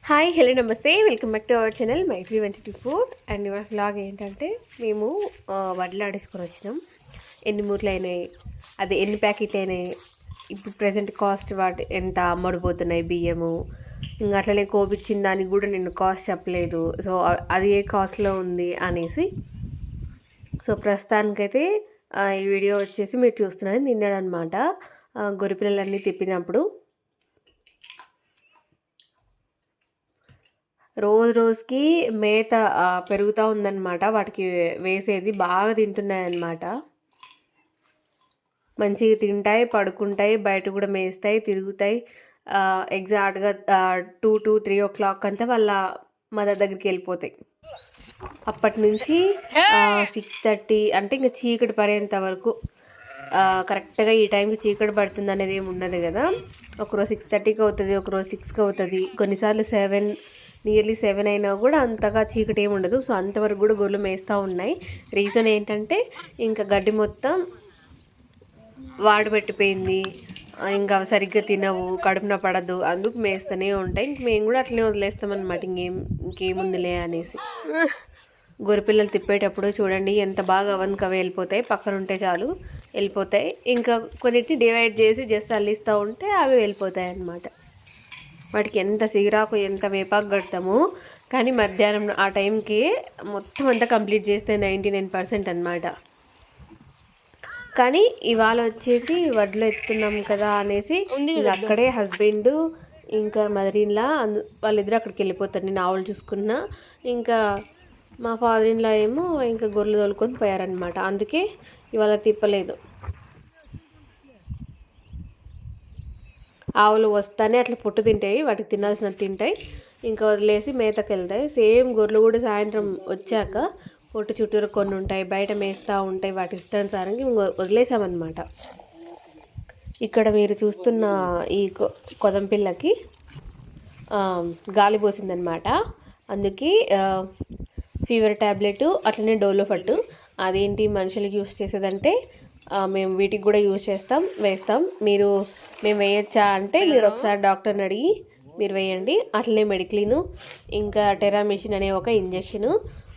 Hi hello నమస్తే welcome back to our channel మైత్రి124 and ఇవాళ వ్లాగ్ ఏంటంటే మేము వడ్లు ఆడేసుకొని వచ్చినాం. ఎన్ని మూట్లు అయినాయి, అది ఎన్ని ప్యాకెట్లు అయినాయి, ఇప్పుడు ప్రజెంట్ కాస్ట్ వాటి ఎంత అమ్మడిపోతున్నాయి బియ్యము, ఇంకా అట్లనే కోపిచ్చిన దానికి కూడా నేను కాస్ట్ చెప్పలేదు. సో అది ఏ కాస్ట్లో ఉంది అనేసి సో ప్రస్తుతానికైతే ఈ వీడియో వచ్చేసి మీరు చూస్తున్నారని నిన్నడనమాట. గొర్రెపిల్లలన్నీ తిప్పినప్పుడు రోజుకి మేత పెరుగుతూ ఉందన్నమాట. వాటికి వేసేది బాగా తింటున్నాయన్నమాట. మంచిగా తింటాయి, పడుకుంటాయి, బయట కూడా మేస్తాయి, తిరుగుతాయి. ఎగ్జాక్ట్గా 2 to 3 o'clock అంతా వాళ్ళ మదర్ దగ్గరికి వెళ్ళిపోతాయి. అప్పటి నుంచి 6:30 అంటే ఇంకా చీకటి పడేంత వరకు కరెక్ట్గా ఈ టైంకి చీకటి పడుతుంది అనేది ఏమి ఉండదు కదా. ఒకరోజు 6:30కి అవుతుంది, ఒకరోజు 6కి అవుతుంది, కొన్నిసార్లు 7 అయినా కూడా అంతగా చీకటి ఏమి ఉండదు. సో అంతవరకు కూడా గొర్రెలు మేస్తూ ఉన్నాయి. రీజన్ ఏంటంటే ఇంకా గడ్డి మొత్తం వాడబెట్టిపోయింది, ఇంకా సరిగ్గా తినవు, కడుపున పడదు, అందుకు మేస్తూనే ఉంటాయి. ఇంక మేము కూడా అట్లనే వదిలేస్తామన్నమాట. ఇంకేముందిలే అనేసి. గొర్రెపిల్లలు తిప్పేటప్పుడు చూడండి ఎంత బాగా అవంకగా వెళ్ళిపోతాయి, పక్కన ఉంటే చాలు వెళ్ళిపోతాయి. ఇంకా కొన్నిటిని డివైడ్ చేసి జస్ట్ అల్లిస్తూ ఉంటే అవి వెళ్ళిపోతాయి అన్నమాట. వాటికి ఎంత సిగరాకు ఎంత వేపాకు కడతామో కానీ మధ్యాహ్నం ఆ టైంకి మొత్తం అంతా కంప్లీట్ చేస్తే 99% అనమాట. కానీ ఇవాళ వచ్చేసి వడ్లు ఎత్తున్నాం కదా అనేసి అక్కడే హస్బెండ్ ఇంకా మదర్-ఇన్-లా వాళ్ళిద్దరు అక్కడికి వెళ్ళిపోతారు. నేను ఆవులు చూసుకున్నా, ఇంకా మా ఫాదర్-ఇన్-లా ఏమో ఇంకా గొర్రెలు తోలుకొని పోయారనమాట. అందుకే ఇవాళ తిప్పలేదు. ఆవులు వస్తానే అట్లా పొట్టు తింటాయి, వాటికి తినాల్సినవి తింటాయి, ఇంకా వదిలేసి మేతకు వెళ్తాయి. సేమ్ గొర్రెలు కూడా సాయంత్రం వచ్చాక పొట్టు చుట్టూరు కొన్ని ఉంటాయి, బయట మేస్తూ ఉంటాయి. వాటి ఇష్టానుసారంగా వదిలేసామన్నమాట. ఇక్కడ మీరు చూస్తున్న ఈ కొదంపిల్లకి గాలి పోసిందనమాట. అందుకే ఫీవర్ ట్యాబ్లెట్ అట్లనే డోలోఫట్. అదేంటి మనుషులకి యూస్ చేసేదంటే మేము వీటికి కూడా యూజ్ వేస్తాం. మేము వేయచ్చా అంటే మీరు ఒకసారి డాక్టర్ని అడిగి మీరు వేయండి. అట్లనే మెడిక్లిను, ఇంకా టెరామిషన్ అనే ఒక ఇంజెక్షను.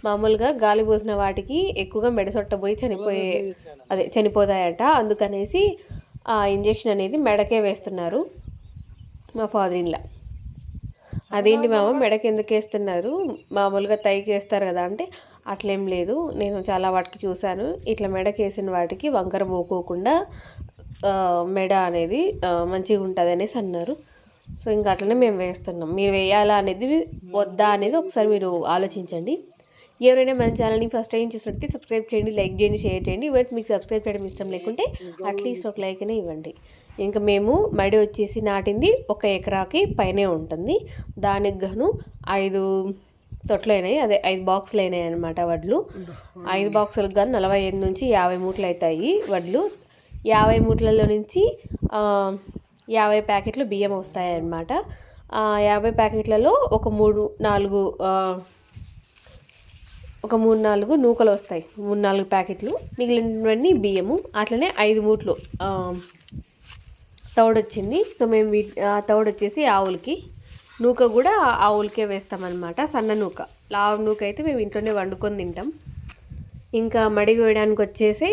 మామూలుగా గాలి పోసిన వాటికి ఎక్కువగా మెడసొట్టబోయి చనిపోతాయట. అందుకనేసి ఆ ఇంజెక్షన్ అనేది మెడకే వేస్తున్నారు మా ఫాదర్-ఇన్-లా. అదేంటి మామ మెడకి ఎందుకు వేస్తున్నారు, మామూలుగా తైకి వేస్తారు కదా అంటే అట్లేం లేదు, నేను చాలా వాటికి చూశాను, ఇట్లా మెడకి వేసిన వాటికి వంకర పోకోకుండా మెడ అనేది మంచిగా ఉంటుంది అనేసి అన్నారు. సో ఇంకా అట్లనే మేము వేస్తున్నాం. మీరు వేయాలా అనేది వద్దా అనేది ఒకసారి మీరు ఆలోచించండి. ఎవరైనా మన ఛానల్ని ఫస్ట్ టైం చూసినట్టు సబ్స్క్రైబ్ చేయండి, లైక్ చేయండి, షేర్ చేయండి. ఇవన్నీ మీకు సబ్స్క్రైబ్ చేయడం ఇష్టం లేకుంటే అట్లీస్ట్ ఒక లైక్ అయినా ఇవ్వండి. ఇంకా మేము మడి వచ్చేసి నాటింది 1 ఎకరాకి పైనే ఉంటుంది. దానికి గాను 5 తొట్లు అయినాయి, అదే 5 బాక్సులు అయినాయి అనమాట వడ్లు. 5 బాక్సులకు కానీ 45 నుంచి 50 మూటలు అవుతాయి వడ్లు. 50 మూటలలో నుంచి 50 ప్యాకెట్లు బియ్యం వస్తాయి అన్నమాట. 50 ప్యాకెట్లలో ఒక 3-4 నూకలు వస్తాయి, 3-4 ప్యాకెట్లు. మిగిలినవన్నీ బియ్యము. అట్లనే 5 మూట్లు తౌడు వచ్చింది. సో మేము తౌడు వచ్చేసి ఆవులకి, నూక కూడా ఆవులకే వేస్తామన్నమాట. సన్న నూక, లావు నూక అయితే మేము ఇంట్లోనే వండుకొని తింటాం. ఇంకా మడి వేయడానికి వచ్చేసి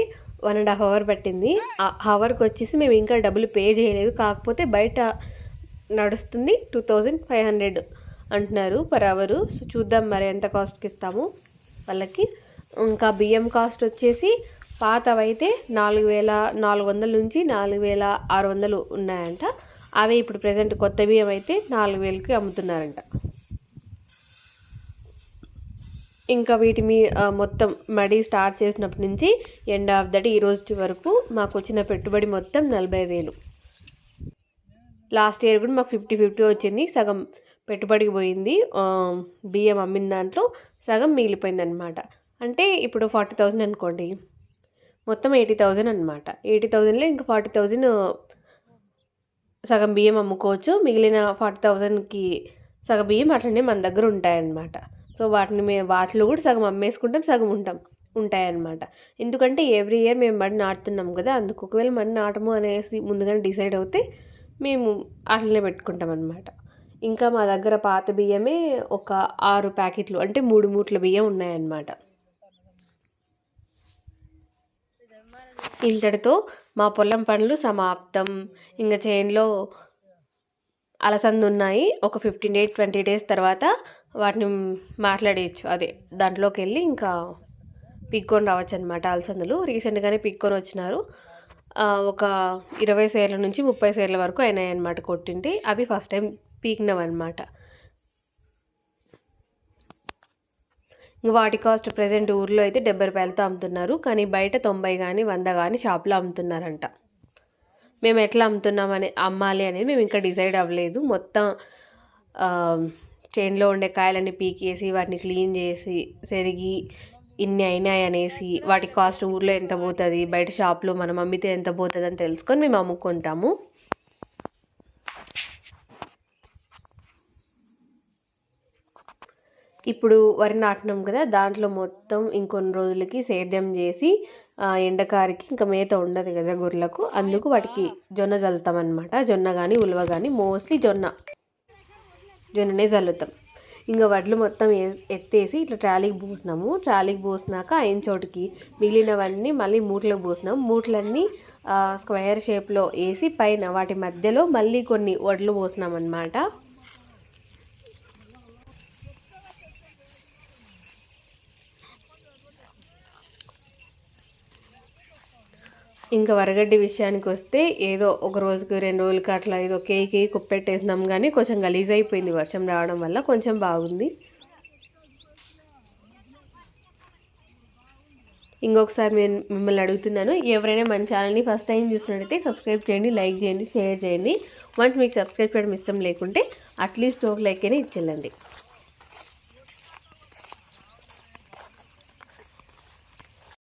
1.5 hour పట్టింది. ఆ హవర్కి వచ్చేసి మేము ఇంకా డబ్బులు పే చేయలేదు, కాకపోతే బయట నడుస్తుంది 2500 అంటున్నారు per hour. సో చూద్దాం మరి ఎంత కాస్ట్కి ఇస్తాము వాళ్ళకి. ఇంకా బియ్యం కాస్ట్ వచ్చేసి పాతవైతే 4400 నుంచి 4600 ఉన్నాయంట. అవే ఇప్పుడు ప్రజెంట్ కొత్త బియ్యం అయితే 4000కి అమ్ముతున్నారంట. ఇంకా వీటి మొత్తం మడి స్టార్ట్ చేసినప్పటి నుంచి ఎండ్ ఆఫ్ ద డే ఈ రోజు వరకు మాకు వచ్చిన పెట్టుబడి మొత్తం 40,000. లాస్ట్ ఇయర్ కూడా మాకు 50-50 వచ్చింది. సగం పెట్టుబడికి పోయింది, బియ్యం అమ్మిన దాంట్లో సగం మిగిలిపోయింది అనమాట. అంటే ఇప్పుడు 40,000 అనుకోండి, మొత్తం 80,000 అనమాట. 80,000లో ఇంకా 40,000 సగం బియ్యం అమ్ముకోవచ్చు. మిగిలిన 40,000కి సగం బియ్యం అట్లనే మన దగ్గర ఉంటాయన్నమాట. సో వాటిలో కూడా సగం అమ్మేసుకుంటాం, సగం ఉంటాయన్నమాట. ఎందుకంటే ఎవ్రీ ఇయర్ మేము మడి నాటుతున్నాం కదా, అందుకు ఒకవేళ మడి నాటము అనేసి ముందుగానే డిసైడ్ అవుతే మేము అట్లనే పెట్టుకుంటాం అనమాట. ఇంకా మా దగ్గర పాత బియ్యమే ఒక 6 ప్యాకెట్లు అంటే 3 మూట్ల బియ్యం ఉన్నాయన్నమాట. ఇంతటితో మా పొలం పనులు సమాప్తం. ఇంకా చేనులో అలసంద ఉన్నాయి. ఒక 15 డేస్ 20 డేస్ తర్వాత వాటిని మాట్లాడేయచ్చు. అదే దాంట్లోకి వెళ్ళి ఇంకా పిక్కొని రావచ్చు అనమాట. అలసందలు రీసెంట్గానే పిక్కొని వచ్చినారు. ఒక 20 సేర్ల నుంచి 30 సేర్ల వరకు అయినాయి అనమాట కొట్టింటి. అవి ఫస్ట్ టైం పీకినవన్నమాట. వాటి కాస్ట్ ప్రజెంట్ ఊర్లో అయితే 70 రూపాయలతో అమ్ముతున్నారు. కానీ బయట 90 కానీ 100 కానీ షాప్లో అమ్ముతున్నారంట. మేము ఎట్లా అమ్మాలి అనేది మేము ఇంకా డిసైడ్ అవ్వలేదు. మొత్తం చేనులో ఉండే కాయలన్నీ పీకేసి వాటిని క్లీన్ చేసి సెరిగి ఇన్ని అయినాయి అనేసి వాటి కాస్ట్ ఊర్లో ఎంత పోతుంది, బయట షాప్లో మనం అమ్మితే ఎంత పోతుంది అని తెలుసుకొని మేము అమ్ముకుంటాము. ఇప్పుడు వరి నాటినాం కదా, దాంట్లో మొత్తం ఇంకొన్ని రోజులకి సేద్యం చేసి ఎండకారికి ఇంకా మేత ఉండదు కదా గొర్రెలకు, అందుకు వాటికి జొన్న చల్లుతాం అనమాట. జొన్న కానీ ఉలవ కానీ మోస్ట్లీ జొన్ననే చల్లుతాం. ఇంకా వడ్లు మొత్తం ఎత్తేసి ఇట్లా ట్రాలీకి పోసినాము. ట్రాలీకి పోసినాక అయిన చోటుకి మిగిలినవన్నీ మళ్ళీ మూటలకు పోసినాం. మూటలన్నీ స్క్వేర్ షేప్లో వేసి పైన వాటి మధ్యలో మళ్ళీ కొన్ని వడ్లు పోసినాం అన్నమాట. ఇంకా వరగడ్డి విషయానికి వస్తే ఏదో ఒక రోజుకి 2 రోజులకి అట్లా ఏదో కేకి కుప్పెట్టేసినాం, కానీ కొంచెం గలీజ్ అయిపోయింది వర్షం రావడం వల్ల. కొంచెం బాగుంది. ఇంకొకసారి నేను మిమ్మల్ని అడుగుతున్నాను, ఎవరైనా మన ఛానల్ని ఫస్ట్ టైం చూసినట్టయితే సబ్స్క్రైబ్ చేయండి, లైక్ చేయండి, షేర్ చేయండి. వన్స్ మీకు సబ్స్క్రైబ్ చేయడం ఇష్టం లేకుంటే అట్లీస్ట్ ఒక లైక్ అయినా ఇచ్చేయండి.